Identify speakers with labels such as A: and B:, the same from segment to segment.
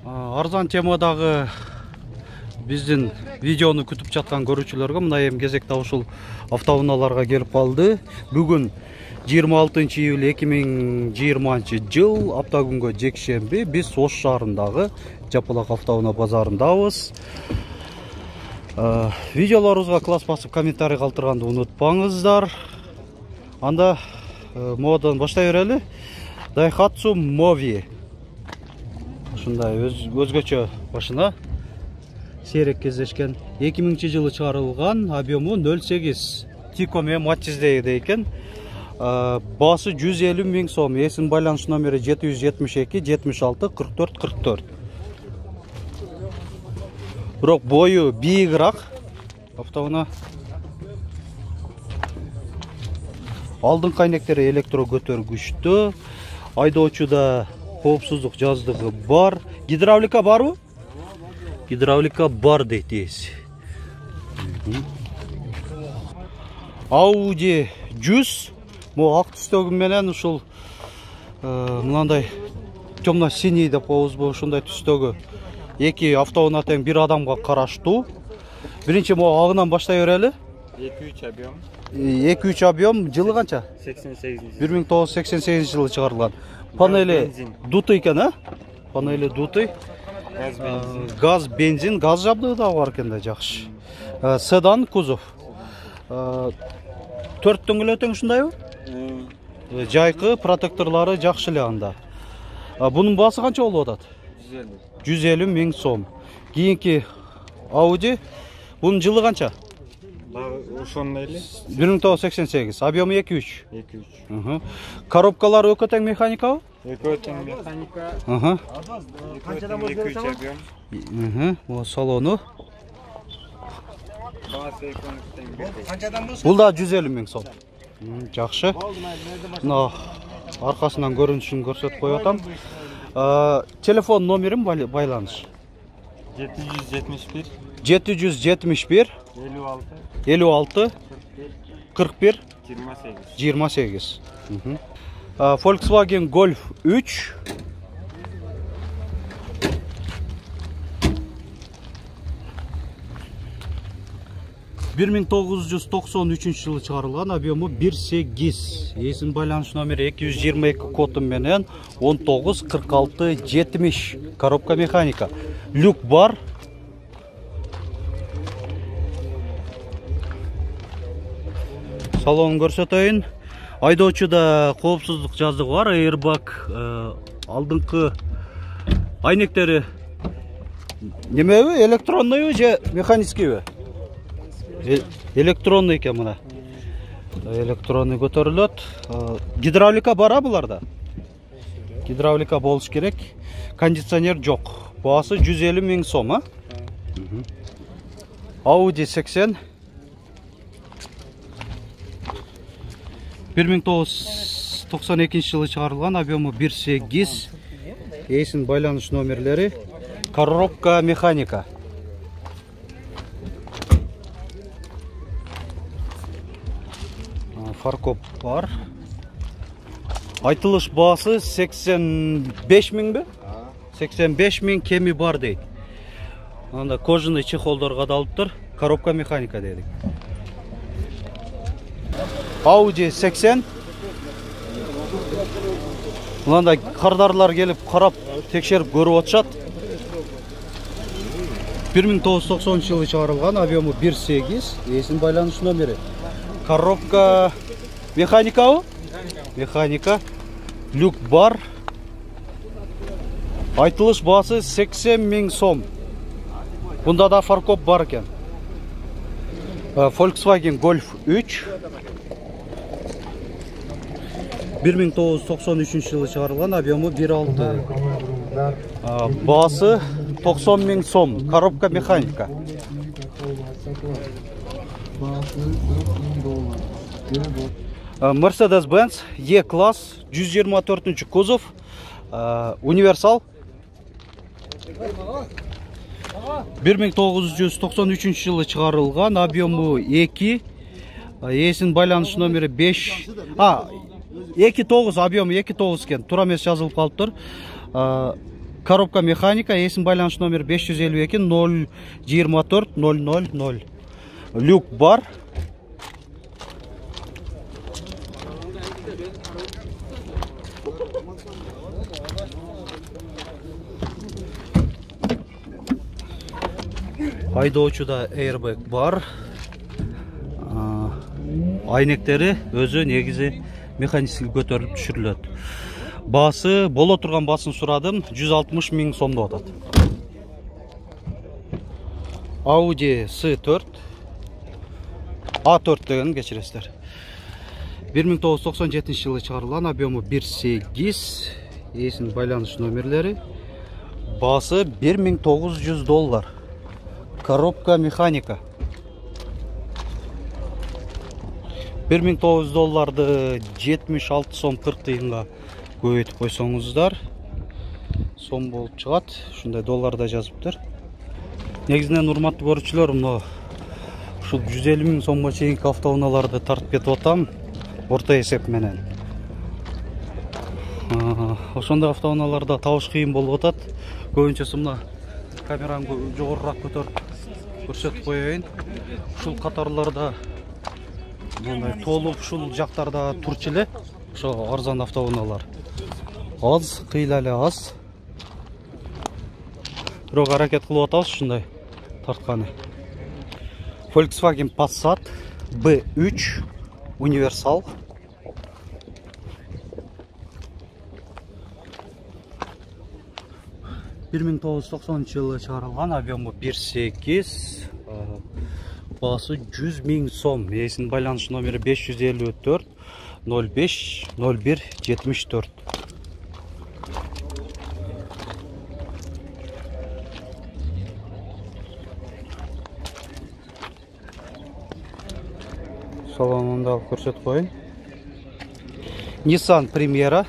A: Арзан темадагы биздин видеону күтүп жаткан көрүүчүлөргө мына эми кезекте ушул автоунааларга келип калды. Бүгүн 26 июль 2020 жыл апта күнгө жекшемби биз Ош шаарындагы Жапалак автоунаа базарындабыз. Видеолорубузга класс басып комментарий калтырганды унутпаңыздар. Анда модон баштай берели. Daihatsu Movi. Ушундай өзгөчө башына сейрек кездешкен 2000 жылы чыгарылган, объему 0.8 Tico менен Matiz'deydi экен. Басы 150 000 сом. Эсин байланыш номери 772 76 44 44. Бирок бою бийигирак автоунаа. Алдыңкы айнектери электро көтөргүчтүү. Айдоочуда коопсуздук жаздыгы бар. Гидравлика барбы? Гидравлика бар дейт ээси. Audi 100. Мо ак түстөгү менен ушул мынандай темно синий деп коебузбу, ушундай түстөгү эки автоунаа тең бир адамга караштуу. Биринчи мо агынан баштай берели.
B: 2-3 объем.
A: 2-3 объем. Жылы канча?
B: 88.
A: 1988 жылы чыгарылган. Панели дутый экен, а? Панели дутый. Газ, бензин, газ жабдыгы да бар экен да, жакшы. Седан кузов. 4 дөңгөлөк тең ушундайбы? Жайкы, протекторлору жакшы эле анда. Бунун баасы канча болуп атат? 150 000 сом. Кийинки Audi, бунун жылы канча?
B: Ошондой эле.
A: 1988, объему 2-3.
B: 2-3.
A: Коробкалар өкө тең механикабы?
B: Өкө тең механика.
C: Канчадан
B: 2-3 объем.
A: Бул салону.
B: Баасы
C: Канчадан болсо?
A: Бул да 150 000 сом. Жакшы. Мына аркасынан көрүнүшүн көрсөтүп коюп атам. Телефон номерим байланыш.
B: 771
A: 771
B: 56
A: 41
B: 28.
A: 28. Volkswagen Golf 3. Bir 1993 жылы чыгарылган, объему 1.8. Эсин байланыш номери 222 коду менен 19 46 70. Коробка механика. Люк бар. Салон көрсөтөйүн. Айдоочуда коопсуздук жаздыгы бар, airbag, алдыңкы айнектери немеби, электронныйбы же механическийби? Электронный экен мына. Электронный көтөрүлөт. Гидравлика бара буларда? Гидравлика болуш керек. Кондиционер жок. Баасы 150 000 сом, а? Audi 80. 1992 жылы чыгарылган, объему 1.8. Эсин байланыш номерлери. Коробка механика. Фаркоп бар. Айтылыш баасы 85 000 бе? 85 000 кеми бар дейт. Анда кожаный чехолдорго далыптыр. Коробка механика дедик. Audi 80. Мындай кардарлар келип карап, текшерип көрүп атышат. 1990 жылы чыгарылган, объему 1.8. Эсин байланыш номери. Коробка механикабы? Механика. Люк бар. Айтылыш баасы 80 000 сом. Бунда да фаркоп бар экен. Volkswagen Golf 3. 1993 жылы чыгарылган, объему 1.6. Баасы 90 000 сом. Коробка механика. Mercedes-Benz E-класс, 124 кузов, универсал. 1993 жылы чыгарылган, объему 2. Эсин байланыш номери 5. 2.9, объем 2.9 кен. Тура эмес жазылып калыптыр. коробка механика, есін байланыш номер 552 024 000. Люк бар. Айдоочуда airbag бар. Айнектері өзі негізі механически көтеріліп түшіріледі. Басы, боло тұрған басын сұрадым, 160 000 сомды отады. Audi S4 A4 деген кешіресіздер. 1997 жылы шығарылған, объемы 1.8, есін байланыш номерлері. Басы $1900. Коробка механика. $1900 76 сом 40 тиынға көбейтіп қойсаңыздар, сом болып шығады. Шундай долларда жазыптыр. Негізінен урматтуу көрүүчүлөр, мына ушул 150 000 сомго чейинки автоунааларды тартып кетип атам, орто эсеп менен. Ошондой автоунааларда табыш кыйын болуп атат. Көбүнчөсү мына камерамды жогорураак көтөрүп көрсөтүп коеюн. Ушул катарларда мындай толуп ушул жактарда турчу эле. Ошо арзан автоунаалар. Аз, кыйла эле аз. Бирок аракет кылып атабыз ушундай тартканы. Volkswagen Passat B3 универсал. жылы чыгарылган, объемы 1.8, басы 100 000 сом. Есін байланыш номері 554 05 01 74. Салонында көрсетіп қойын. Nissan Primera,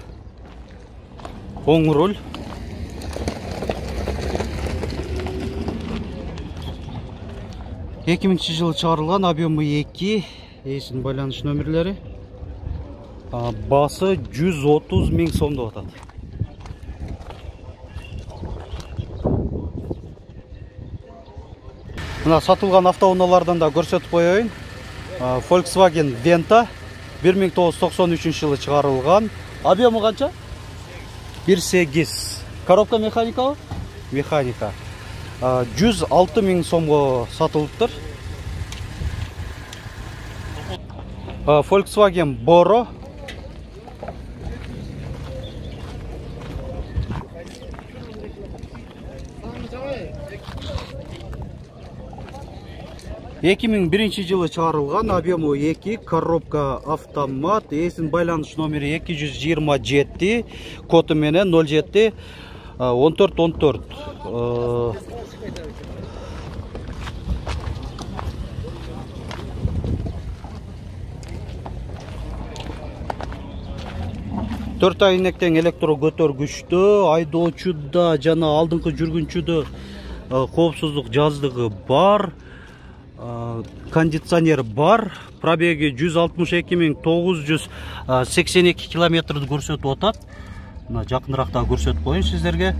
A: оң руль. жылы чыгарылган, объемы 2, есін байланыш номерлері. Басы 130 000 сомды атады. Мына сатылган автоунаалардан да көрсөтүп коеюн. Volkswagen Venta 1993 жылы чыгарылган. Объемы канча? 1.8. Коробка механика? Механика. 106 000 сомго сатылыптыр. Volkswagen Boro. жылы чыгарылган, объемы 2, коробка автомат, есін байланыш номері 227, коды менен 07 14 14. 4 айнектен электро көтөргүчтө, айдоочуда жана алдыңкы жүргүнчүдө коопсуздук жаздыгы бар. Кондиционер бар. Пробеги 162 982 километрді көрсөтүп атат. Мына жакыныраакта көрсөтүп коюн сиздерге.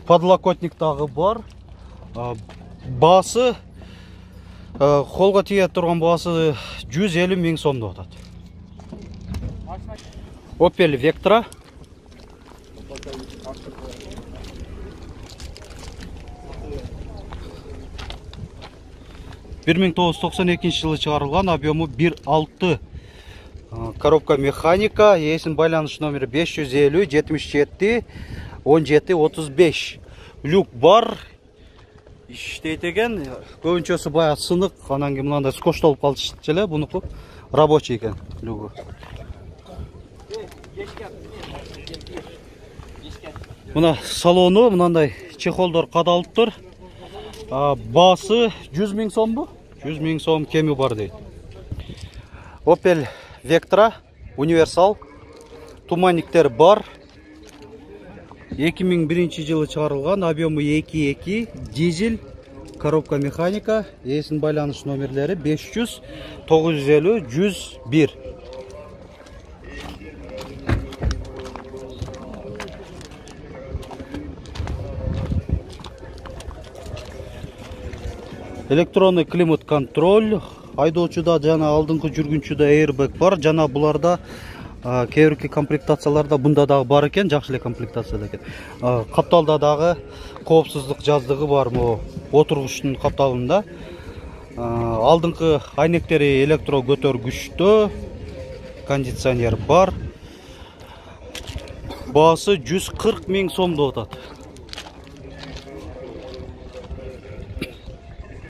A: Подлокотник дагы бар. Басы колго тие турган басы 150 000 сомдо атат. Opel Vectra. жылы чыгарылган, объемы 1.6. Коробка механика, есін байланыш номері 550 77 17 35. Люк бар. Иштейт экен. Көбүнчөсү баягы сынык, анан кийин мындай скотчтолуп калчу эле, бунуку рабочий экен люгу. Мына салону мындай чехолдор кадалыптыр. Басы 100 000 сомбу? 100 000 сом кеми бар дейт. Opel Vectra универсал. Туманниктер бар. 2001 жылы чыгарылган, объемы 2.2, дизель, коробка механика, есін байланыш номерлері 500 950 101. электронный климат контроль, айдоочуда жана алдыңкы жүргүнчүдө airbag бар. Жана буларда кээ бирки комплектацияларда бунда дагы бар экен, жакшы эле комплектацияда экен. Капталда дагы коопсуздук жаздыгы бар могу отургучтун капталында. Алдыңкы айнектери электро көтөргүчтө, кондиционер бар. Баасы 140 000 сом деп атат.